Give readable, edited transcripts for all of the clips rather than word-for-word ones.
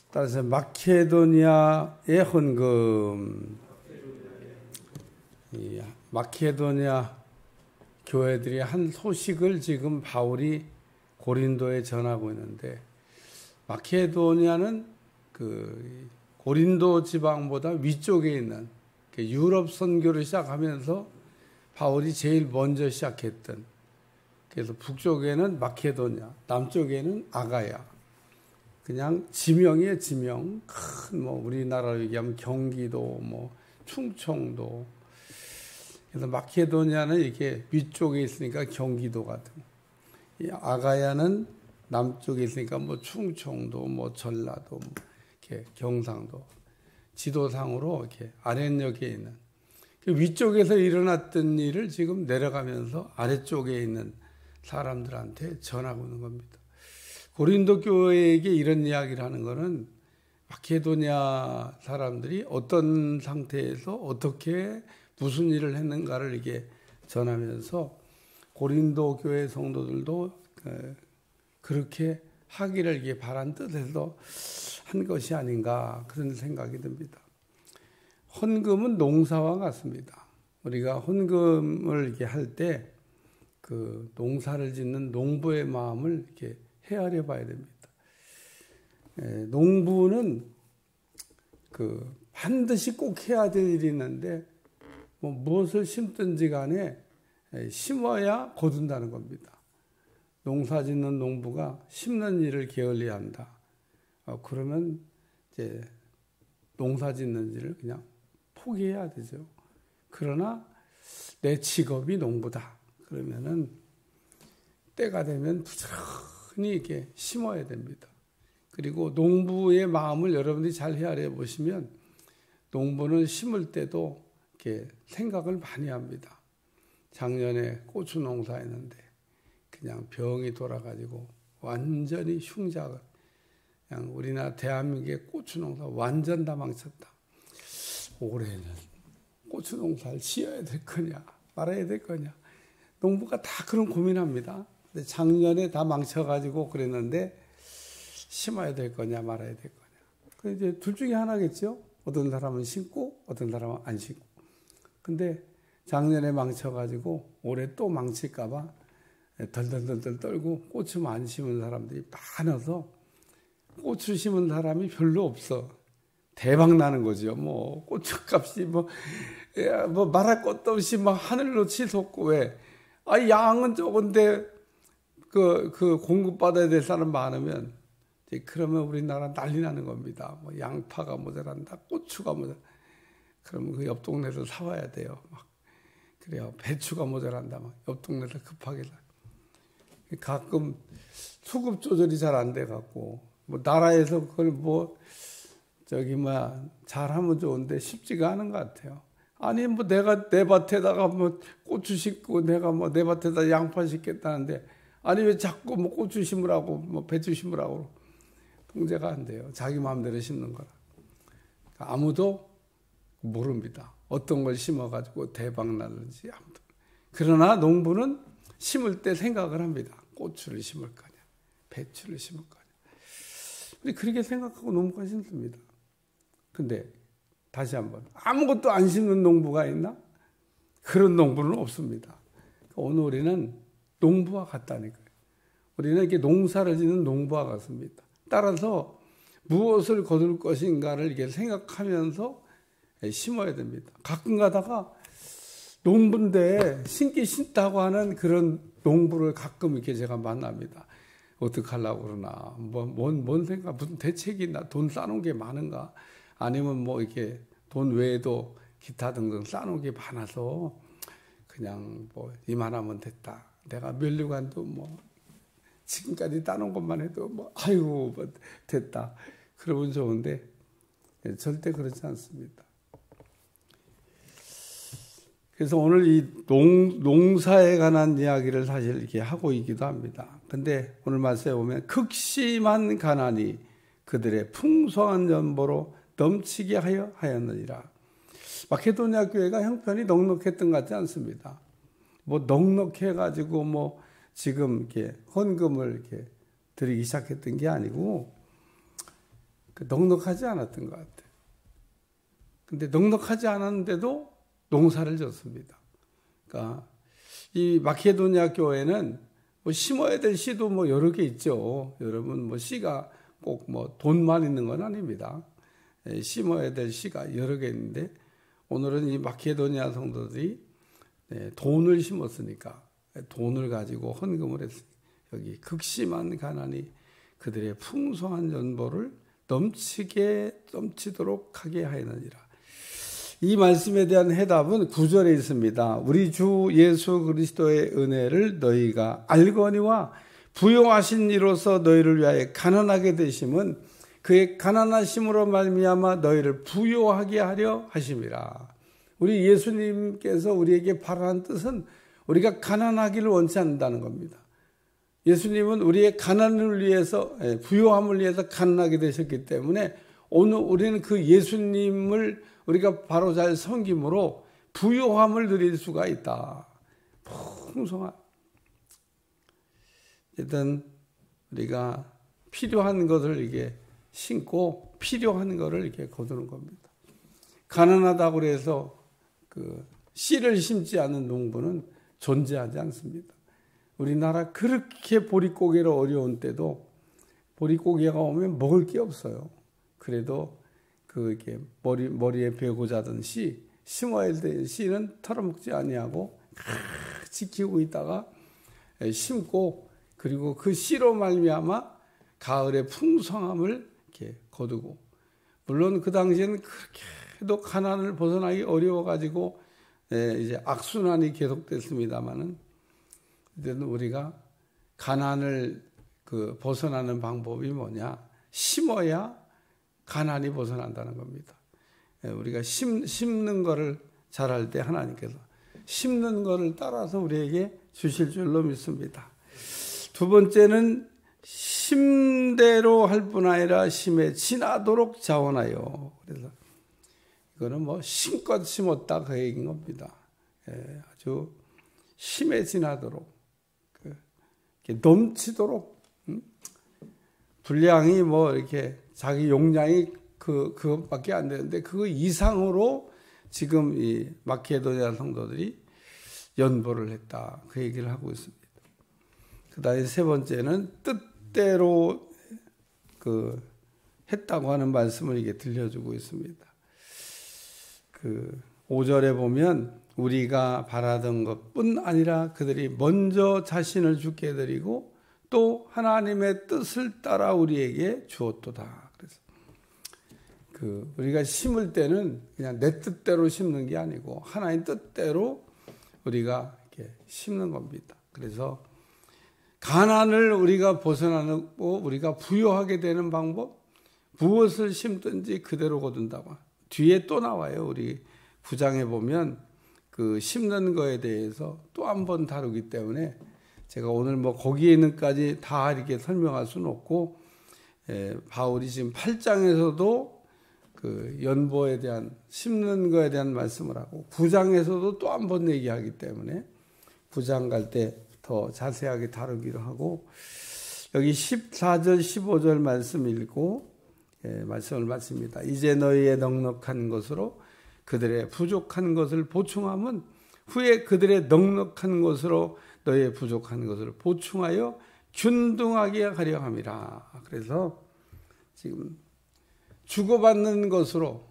따라서 마케도니아의 헌금, 이 마케도니아 교회들이 한 소식을 지금 바울이 고린도에 전하고 있는데, 마케도니아는 그 고린도 지방보다 위쪽에 있는 유럽 선교를 시작하면서 바울이 제일 먼저 시작했던, 그래서 북쪽에는 마케도니아, 남쪽에는 아가야. 그냥 지명이에요, 지명. 큰 뭐 우리나라로 얘기하면 경기도, 뭐 충청도. 그래서 마케도니아는 이렇게 위쪽에 있으니까 경기도 같은. 이 아가야는 남쪽에 있으니까 뭐 충청도, 뭐 전라도, 뭐 이렇게 경상도. 지도상으로 이렇게 아랫역에 있는. 위쪽에서 일어났던 일을 지금 내려가면서 아래쪽에 있는 사람들한테 전하고 있는 겁니다. 고린도 교회에게 이런 이야기를 하는 것은 마케도니아 사람들이 어떤 상태에서 어떻게 무슨 일을 했는가를 이게 전하면서 고린도 교회 성도들도 그렇게 하기를 이게 바란 뜻에서 한 것이 아닌가 그런 생각이 듭니다. 헌금은 농사와 같습니다. 우리가 헌금을 이렇게 할 때 그 농사를 짓는 농부의 마음을 이렇게 헤아려 봐야 됩니다. 농부는 그 반드시 꼭 해야 될 일이 있는데 뭐 무엇을 심든지 간에 심어야 거둔다는 겁니다. 농사 짓는 농부가 심는 일을 게을리 한다. 그러면 이제 농사 짓는 일을 그냥 포기해야 되죠. 그러나 내 직업이 농부다. 그러면은 때가 되면 부지런히 이렇게 심어야 됩니다. 그리고 농부의 마음을 여러분들이 잘 헤아려 보시면 농부는 심을 때도 이렇게 생각을 많이 합니다. 작년에 고추 농사했는데 그냥 병이 돌아가지고 완전히 흉작을, 그냥 우리나라 대한민국의 고추 농사 완전 다 망쳤다. 올해는 고추 농사를 지어야 될 거냐 말아야 될 거냐, 농부가 다 그런 고민합니다. 근데 작년에 다 망쳐가지고 그랬는데 심어야 될 거냐 말아야 될 거냐. 그 이제 둘 중에 하나겠죠. 어떤 사람은 심고 어떤 사람은 안 심고. 근데 작년에 망쳐가지고 올해 또 망칠까봐 덜덜덜덜 떨고 고추 많이 심은 사람들이 많아서 고추 심은 사람이 별로 없어. 대박 나는 거죠. 뭐 고추값이 뭐 말할 것도 없이 막 하늘로 치솟고. 왜? 양은 적은데 그 공급받아야 될 사람 많으면 그러면 우리나라 난리 나는 겁니다. 뭐 양파가 모자란다, 고추가 모자란다. 그러면 그 옆 동네에서 사와야 돼요. 막 그래요. 배추가 모자란다. 막 옆 동네에서 급하게 가끔 수급 조절이 잘 안 돼 갖고 뭐 나라에서 그걸 뭐 잘하면 좋은데 쉽지가 않은 것 같아요. 아니 뭐 내가 내 밭에다가 뭐 고추 심고 내가 뭐 내 밭에다 양파 심겠다는데, 아니 왜 자꾸 뭐 고추 심으라고 뭐 배추 심으라고 통제가 안 돼요. 자기 마음대로 심는 거라. 아무도 모릅니다. 어떤 걸 심어가지고 대박 나는지 아무도. 그러나 농부는 심을 때 생각을 합니다. 고추를 심을 거냐, 배추를 심을 거냐. 우리 그렇게 생각하고 농부가 심습니다. 근데 다시 한번, 아무것도 안 심는 농부가 있나? 그런 농부는 없습니다. 오늘 우리는 농부와 같다니까요. 우리는 이렇게 농사를 짓는 농부와 같습니다. 따라서 무엇을 거둘 것인가를 이렇게 생각하면서 심어야 됩니다. 가끔 가다가 농부인데 심기 싫다고 하는 그런 농부를 가끔 이렇게 제가 만납니다. 어떻게 하려고 그러나, 뭔 생각, 무슨 대책이 있나, 돈 쌓아놓은 게 많은가, 아니면 뭐 이렇게 돈 외에도 기타 등등 쌓아놓은 게 많아서 그냥 뭐 이만하면 됐다. 내가 면류관도 뭐 지금까지 따놓은 것만 해도 뭐 아이고 뭐 됐다. 그러면 좋은데 절대 그렇지 않습니다. 그래서 오늘 이 농사에 관한 이야기를 사실 이렇게 하고 있기도 합니다. 근데 오늘 말씀에 보면 극심한 가난이 그들의 풍성한 전보로 넘치게 하였느니라. 마케도니아 교회가 형편이 넉넉했던 것 같지 않습니다. 뭐 넉넉해가지고 뭐 지금 이렇게 헌금을 이렇게 드리기 시작했던 게 아니고, 넉넉하지 않았던 것 같아요. 근데 넉넉하지 않았는데도 농사를 졌습니다. 그러니까 이 마케도니아 교회는 뭐 심어야 될 씨도 뭐 여러 개 있죠. 여러분 뭐 씨가 꼭 뭐 돈만 있는 건 아닙니다. 심어야 될 씨가 여러 개 있는데 오늘은 이 마케도니아 성도들이 돈을 심었으니까 돈을 가지고 헌금을 했으니까 여기 극심한 가난이 그들의 풍성한 연보를 넘치도록 하게 하였느니라. 이 말씀에 대한 해답은 9절에 있습니다. 우리 주 예수 그리스도의 은혜를 너희가 알거니와 부요하신 이로서 너희를 위하여 가난하게 되심은 그의 가난하심으로 말미암아 너희를 부요하게 하려 하심이라. 우리 예수님께서 우리에게 바라는 뜻은 우리가 가난하기를 원치 않는다는 겁니다. 예수님은 우리의 가난을 위해서, 부요함을 위해서 가난하게 되셨기 때문에 오늘 우리는 그 예수님을 우리가 바로 잘 섬김으로 부요함을 누릴 수가 있다. 풍성한. 일단 우리가 필요한 것을 이게 심고 필요한 것을 이렇게 거두는 겁니다. 가난하다고 해서 그 씨를 심지 않은 농부는 존재하지 않습니다. 우리나라 그렇게 보릿고개로 어려운 때도 보릿고개가 오면 먹을 게 없어요. 그래도 그 이렇게 머리에 베고 자던 씨, 심어야 될 씨는 털어먹지 아니하고 지키고 있다가 심고 그리고 그 씨로 말미암아 가을의 풍성함을 이렇게 거두고 물론 그 당시에는 그렇게도 가난을 벗어나기 어려워가지고 이제 악순환이 계속됐습니다만은 이제는 우리가 가난을 벗어나는 방법이 뭐냐? 심어야 가난이 벗어난다는 겁니다. 우리가 심는 거를 잘할 때 하나님께서 심는 거를 따라서 우리에게 주실 줄로 믿습니다. 두 번째는 심대로 할 뿐 아니라 심에 지나도록 자원하여. 그래서 이거는 뭐 심껏 심었다 그 얘기인 겁니다. 아주 심에 지나도록 넘치도록 분량이 뭐 이렇게 자기 용량이 그것밖에 안 되는데 그 이상으로 지금 이 마케도니아 성도들이 연보를 했다 그 얘기를 하고 있습니다. 그다음에 세 번째는 뜻대로 했다고 하는 말씀을 이게 들려주고 있습니다. 5절에 보면 우리가 바라던 것뿐 아니라 그들이 먼저 자신을 주께 드리고 또 하나님의 뜻을 따라 우리에게 주었도다. 그래서 우리가 심을 때는 그냥 내 뜻대로 심는 게 아니고 하나님 뜻대로 우리가 이렇게 심는 겁니다. 그래서 가난을 우리가 벗어나고 우리가 부요하게 되는 방법, 무엇을 심든지 그대로 거둔다고. 뒤에 또 나와요. 우리 9장에 보면 심는 거에 대해서 또 한 번 다루기 때문에 제가 오늘 뭐 거기에 있는까지 다 이렇게 설명할 수는 없고, 바울이 지금 8장에서도 연보에 대한 심는 거에 대한 말씀을 하고 9장에서도 또 한 번 얘기하기 때문에 9장 갈 때 더 자세하게 다루기로 하고, 여기 14절 15절 말씀 읽고 말씀을 마칩니다. 이제 너희의 넉넉한 것으로 그들의 부족한 것을 보충함은 후에 그들의 넉넉한 것으로 너희의 부족한 것을 보충하여 균등하게 하려 함이라. 그래서 지금 주고받는 것으로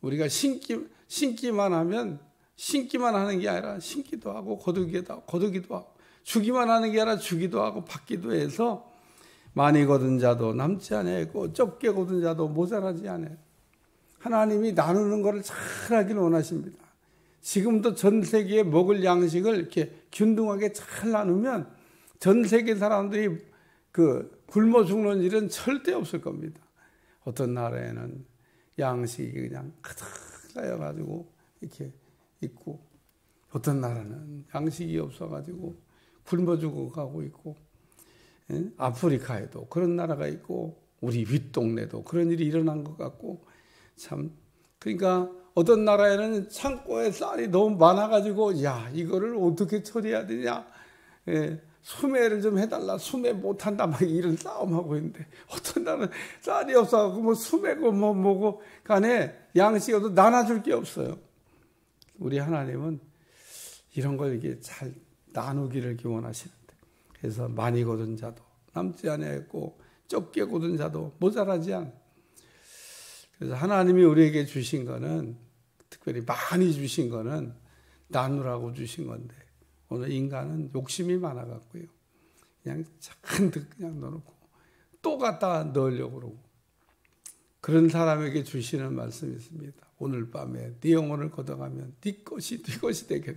우리가 심기만 하면 심기만 하는 게 아니라 심기도 하고 거두기도 하고 주기만 하는 게 아니라 주기도 하고 받기도 해서 많이 거둔 자도 남지 않고 적게 거둔 자도 모자라지 않아요. 하나님이 나누는 것을 잘하기를 원하십니다. 지금도 전 세계에 먹을 양식을 이렇게 균등하게 잘 나누면 전 세계 사람들이 굶어 죽는 일은 절대 없을 겁니다. 어떤 나라에는 양식이 그냥 가득 쌓여가지고 이렇게 있고, 어떤 나라는 양식이 없어가지고 굶어 죽어가고 있고, 아프리카에도 그런 나라가 있고, 우리 윗동네도 그런 일이 일어난 것 같고, 참, 그러니까 어떤 나라에는 창고에 쌀이 너무 많아가지고, 야, 이거를 어떻게 처리해야 되냐, 수매를 좀 해달라, 수매 못한다, 막 이런 싸움하고 있는데, 어떤 날은 쌀이 없어갖고, 뭐 수매고 뭐고 간에 양식이어도 나눠줄 게 없어요. 우리 하나님은 이런 걸 이게 잘 나누기를 기원하시는데, 그래서 많이 거둔 자도 남지 아니하였고, 적게 거둔 자도 모자라지 않아. 그래서 하나님이 우리에게 주신 거는, 특별히 많이 주신 거는 나누라고 주신 건데, 오늘 인간은 욕심이 많아갖고요. 그냥 잔뜩 그냥 넣어놓고 또 갖다 넣으려고 그러고. 그런 사람에게 주시는 말씀이 있습니다. 오늘 밤에 네 영혼을 걷어가면 네 것이 되게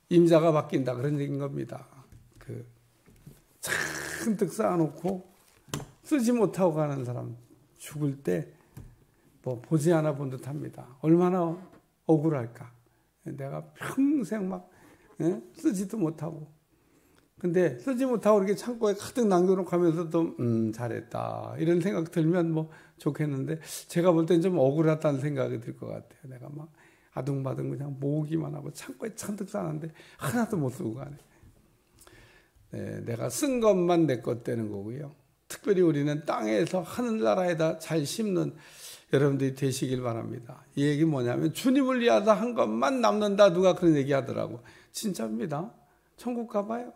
임자가 바뀐다 그런 얘기인 겁니다. 잔뜩 쌓아놓고 쓰지 못하고 가는 사람 죽을 때 뭐 보지 않아 본 듯합니다. 얼마나 억울할까. 내가 평생 막 쓰지도 못하고, 근데 쓰지 못하고 이렇게 창고에 가득 남겨놓고 하면서도 잘했다 이런 생각 들면 뭐 좋겠는데, 제가 볼 땐 좀 억울하다는 생각이 들 것 같아요. 내가 막 아둥바둥 그냥 모으기만 하고 창고에 잔뜩 쌓았는데 하나도 못 쓰고 가네. 네, 내가 쓴 것만 내 것 되는 거고요. 특별히 우리는 땅에서 하늘나라에다 잘 심는 여러분들이 되시길 바랍니다. 이 얘기 뭐냐면, 주님을 위하여 한 것만 남는다. 누가 그런 얘기 하더라고. 진짜입니다. 천국 가봐요.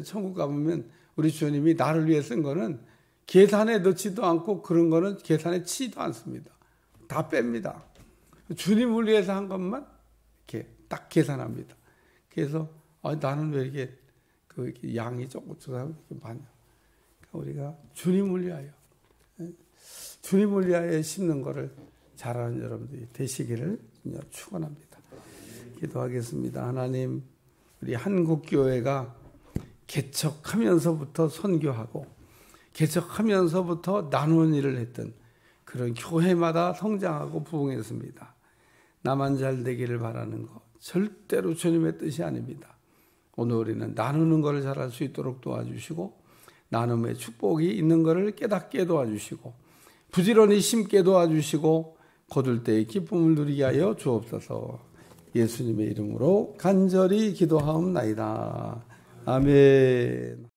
천국 가보면 우리 주님이 나를 위해 쓴 거는 계산에 넣지도 않고, 그런 거는 계산에 치지도 않습니다. 다 뺍니다. 주님을 위해서 한 것만 이렇게 딱 계산합니다. 그래서 나는 왜 이렇게 양이 조금 많냐. 우리가 주님을 위하여, 주님을 위하여 심는 것을 잘하는 여러분들이 되시기를 축원합니다. 기도하겠습니다. 하나님, 우리 한국교회가 개척하면서부터 선교하고 개척하면서부터 나누는 일을 했던 그런 교회마다 성장하고 부흥했습니다. 나만 잘 되기를 바라는 것 절대로 주님의 뜻이 아닙니다. 오늘 우리는 나누는 것을 잘할 수 있도록 도와주시고, 나눔의 축복이 있는 것을 깨닫게 도와주시고, 부지런히 심게 도와주시고, 거둘 때의 기쁨을 누리게 하여 주옵소서. 예수님의 이름으로 간절히 기도하옵나이다. 아멘.